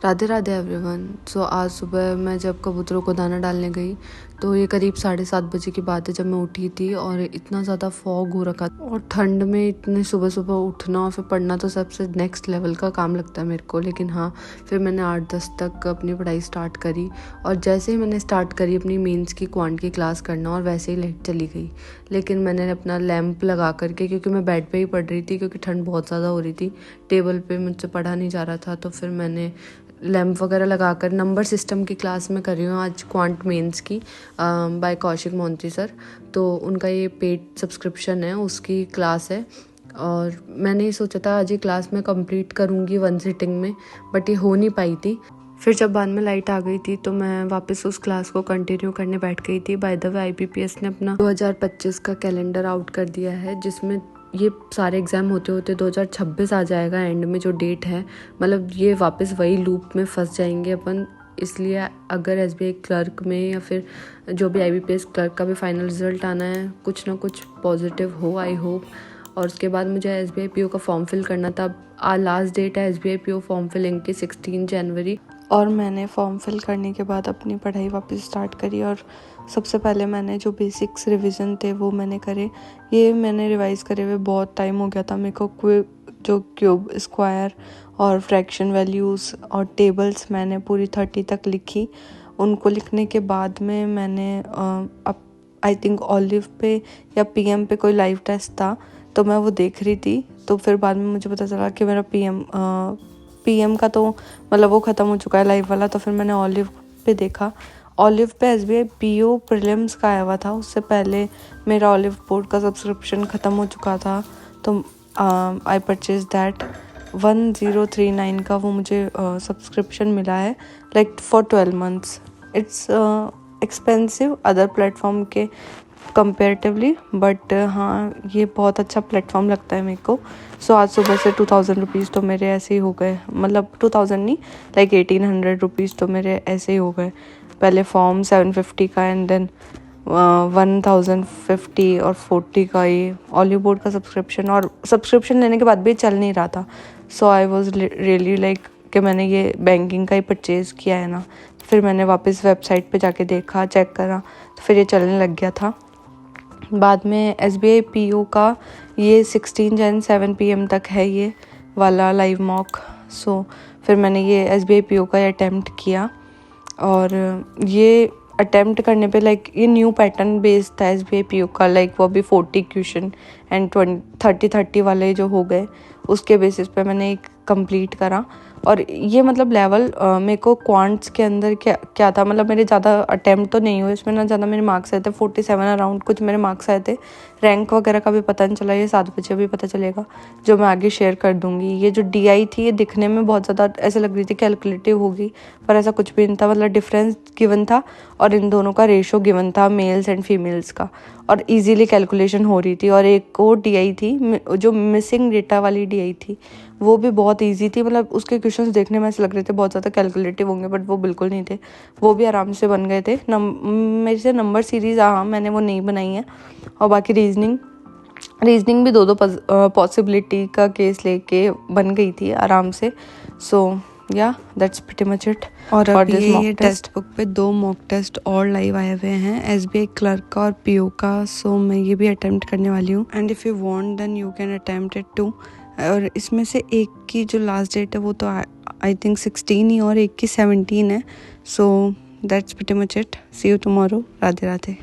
Radhe Radhe everyone. सो आज सुबह मैं जब कबूतरों को दाना डालने गई तो ये करीब 7:30 बजे की बात है जब मैं उठी थी, और इतना ज़्यादा फॉग हो रखा था और ठंड में इतने सुबह सुबह उठना और फिर पढ़ना तो सबसे नेक्स्ट लेवल का काम लगता है मेरे को। लेकिन हाँ, फिर मैंने 8-10 तक अपनी पढ़ाई स्टार्ट करी, और जैसे ही मैंने स्टार्ट करी अपनी मेंस की क्वांट की क्लास करना, और वैसे ही लाइट चली गई। लेकिन मैंने अपना लैंप लगा करके, क्योंकि मैं बेड पे ही पढ़ रही थी क्योंकि ठंड बहुत ज़्यादा हो रही थी, टेबल पे मुझसे पढ़ा नहीं जा रहा था, तो फिर मैंने लैंप वगैरह लगाकर नंबर सिस्टम की क्लास में कर रही हूँ आज, क्वांट मेंस की बाय कौशिक मोंती सर। तो उनका ये पेड सब्सक्रिप्शन है, उसकी क्लास है, और मैंने ये सोचा था आज ये क्लास मैं कंप्लीट करूँगी 1 सिटिंग में, बट ये हो नहीं पाई थी। फिर जब बाद में लाइट आ गई थी तो मैं वापस उस क्लास को कंटिन्यू करने बैठ गई थी। बाय द वे IBPS ने अपना 2025 का कैलेंडर आउट कर दिया है, जिसमें ये सारे एग्ज़ाम होते होते 2026 आ जाएगा एंड में जो डेट है। मतलब ये वापस वही लूप में फंस जाएंगे अपन। इसलिए अगर SBI क्लर्क में या फिर जो भी IBPS क्लर्क का भी फाइनल रिजल्ट आना है, कुछ ना कुछ पॉजिटिव हो, आई होप। और उसके बाद मुझे SBI PO का फॉर्म फिल करना था। लास्ट डेट है SBI PO फॉर्म फिलिंग की 16 जनवरी, और मैंने फॉर्म फिल करने के बाद अपनी पढ़ाई वापस स्टार्ट करी। और सबसे पहले मैंने जो बेसिक्स रिवीजन थे वो मैंने करे। ये मैंने रिवाइज़ करे हुए बहुत टाइम हो गया था मेरे को। जो क्यूब, स्क्वायर और फ्रैक्शन वैल्यूज़ और टेबल्स मैंने पूरी 30 तक लिखी। उनको लिखने के बाद में मैंने अब आई थिंक ओलिव पे या PM पे कोई लाइव टेस्ट था, तो मैं वो देख रही थी। तो फिर बाद में मुझे पता चला कि मेरा PM का तो मतलब वो ख़त्म हो चुका है लाइव वाला। तो फिर मैंने ओलिव पे देखा। ओलिव पे SBI PO प्रीलिम्स का आया हुआ था। उससे पहले मेरा ओलिव बोर्ड का सब्सक्रिप्शन ख़त्म हो चुका था, तो आई परचेज दैट 1039 का वो मुझे सब्सक्रिप्शन मिला है, like for 12 months. It's expensive other platform के कंपेरेटिवली, बट हाँ ये बहुत अच्छा प्लेटफॉर्म लगता है मेरे को। सो आज सुबह से 2000 रुपीज़ तो मेरे ऐसे ही हो गए। मतलब 2000 नहीं, लाइक 1800 रुपीज़ तो मेरे ऐसे ही हो गए। पहले फॉर्म 750 का एंड देन 1050 और 40 का ये ऑलिव बोर्ड का सब्सक्रिप्शन। और सब्सक्रिप्शन लेने के बाद भी चल नहीं रहा था। सो आई वॉज रियली लाइक कि मैंने ये बैंकिंग का ही परचेज़ किया है ना। फिर मैंने वापस वेबसाइट पे जाके देखा, चेक करा, तो फिर ये चलने लग गया था। बाद में SBI PO का ये 16 जन 7 PM तक है ये वाला लाइव मॉक। सो फिर मैंने ये SBI PO का अटैम्प्ट किया, और ये अटैम्प्ट करने पे लाइक ये न्यू पैटर्न बेस्ड था SBI PO का। लाइक वो भी 40 क्वेश्चन एंड 30 वाले जो हो गए, उसके बेसिस पे मैंने एक कंप्लीट करा। और ये मतलब लेवल मेरे को क्वांट्स के अंदर क्या था, मतलब मेरे ज़्यादा अटैम्प्ट तो नहीं हुए इसमें, ना ज़्यादा मेरे मार्क्स आए थे। 47 अराउंड कुछ मेरे मार्क्स आए थे। रैंक वगैरह का भी पता नहीं चला, ये 7 बजे भी पता चलेगा, जो मैं आगे शेयर कर दूँगी। ये जो DI थी ये दिखने में बहुत ज़्यादा ऐसे लग रही थी कैलकुलेटिव होगी, पर ऐसा कुछ भी नहीं था। मतलब डिफरेंस गिवन था और इन दोनों का रेशो गिवन था, मेल्स एंड फीमेल्स का, और इजीली कैलकुलेशन हो रही थी। और एक और DI थी जो मिसिंग डेटा वाली DI थी, वो भी बहुत इजी थी। मतलब उसके क्वेश्चंस देखने में ऐसे लग रहे थे बहुत ज़्यादा कैलकुलेटिव होंगे, बट वो बिल्कुल नहीं थे। वो भी आराम से बन गए थे। मेरे से नंबर सीरीज़ हाँ मैंने वो नहीं बनाई है। और बाकी रीजनिंग भी 2 पॉसिबिलिटी का केस लेके बन गई थी आराम से। सो या दैट्स प्रीटी मच इट। और अभी ये टेक्स्ट बुक पे 2 मॉक टेस्ट और लाइव आए हुए हैं, SBI क्लर्क का और PO का। सो मैं ये भी अटेम्प्ट करने वाली हूँ, and if you want then you can attempt it too. और इसमें से एक की जो लास्ट डेट है वो तो आई थिंक 16 ही, और एक की 17 है। So that's pretty much it. See you tomorrow. Radhe Radhe.